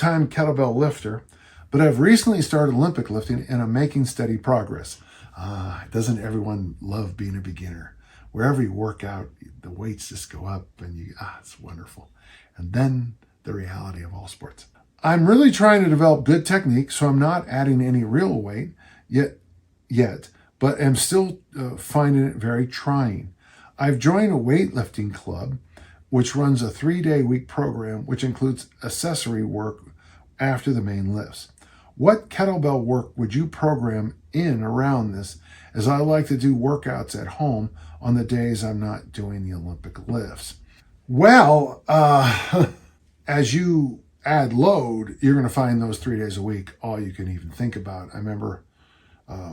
long-time kettlebell lifter, but I've recently started Olympic lifting and I'm making steady progress. Doesn't everyone love being a beginner? Wherever you work out, the weights just go up and it's wonderful. And then the reality of all sports. I'm really trying to develop good technique, so I'm not adding any real weight yet, but I'm still finding it very trying. I've joined a weightlifting club, which runs a 3-day week program, which includes accessory work after the main lifts. What kettlebell work would you program in around this, as I like to do workouts at home on the days I'm not doing the Olympic lifts? Well, as you add load, you're going to find those 3 days a week all you can even think about. I remember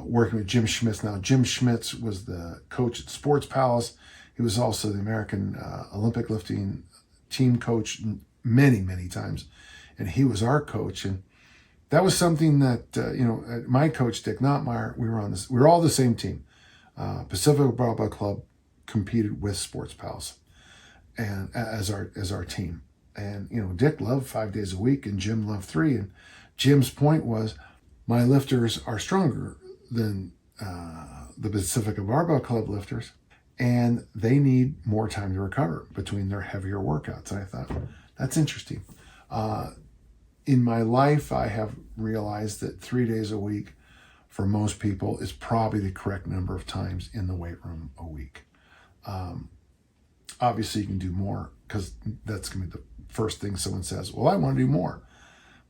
working with Jim Schmitz. Now, Jim Schmitz was the coach at Sports Palace. He was also the American Olympic lifting team coach many, many times. And he was our coach. And that was something that, my coach, Dick Nottmeyer, we were all the same team. Pacific Barbell Club competed with Sports Palace and as our team. And, Dick loved 5 days a week and Jim loved 3. And Jim's point was, my lifters are stronger than the Pacific Barbell Club lifters, and they need more time to recover between their heavier workouts. And I thought, that's interesting. In my life, I have realized that 3 days a week for most people is probably the correct number of times in the weight room a week. Obviously, you can do more because that's going to be the first thing someone says, well, I want to do more.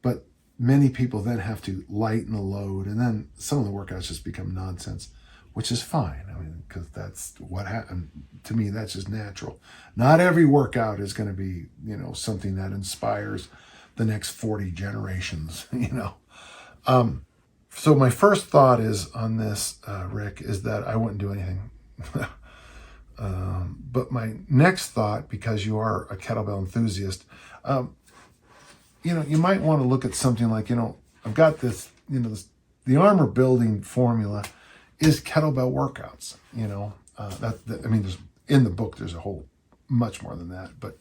But many people then have to lighten the load, and then some of the workouts just become nonsense, which is fine. I mean, because that's what happened. To me, that's just natural. Not every workout is going to be, something that inspires the next 40 generations, So my first thought is on this, Rick, is that I wouldn't do anything. But my next thought, because you are a kettlebell enthusiast, you might want to look at something like, I've got this, the armor building formula is kettlebell workouts, there's in the book, there's a whole much more than that, but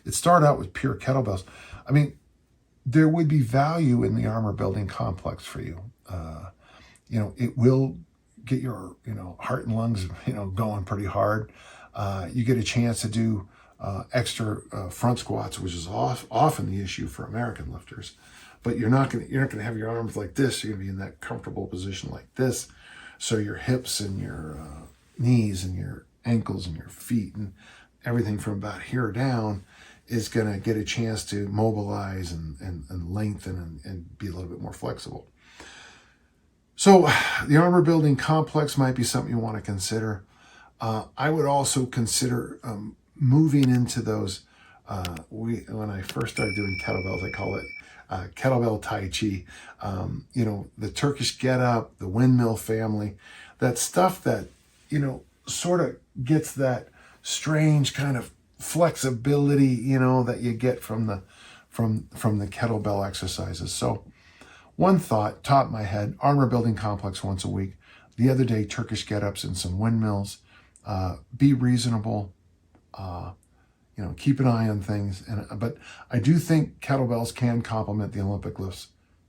it started out with pure kettlebells. I mean, there would be value in the armor building complex for you. It will get your, heart and lungs, going pretty hard. You get a chance to do extra front squats, which is often the issue for American lifters. But you're not going to have your arms like this. You're going to be in that comfortable position like this. So your hips and your knees and your ankles and your feet and everything from about here down is going to get a chance to mobilize and lengthen and be a little bit more flexible. So the armor building complex might be something you want to consider. I would also consider moving into those. When I first started doing kettlebells, I call it kettlebell Tai Chi. The Turkish get up, the windmill family, that stuff that, sort of gets that strange kind of flexibility, that you get from the kettlebell exercises. So one thought, top of my head, armor building complex once a week. The other day, Turkish get-ups and some windmills. Be reasonable. Keep an eye on things. But I do think kettlebells can complement the Olympic lifts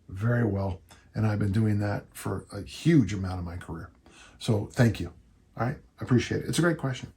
very well. And I've been doing that for a huge amount of my career. So thank you. All right. I appreciate it. It's a great question.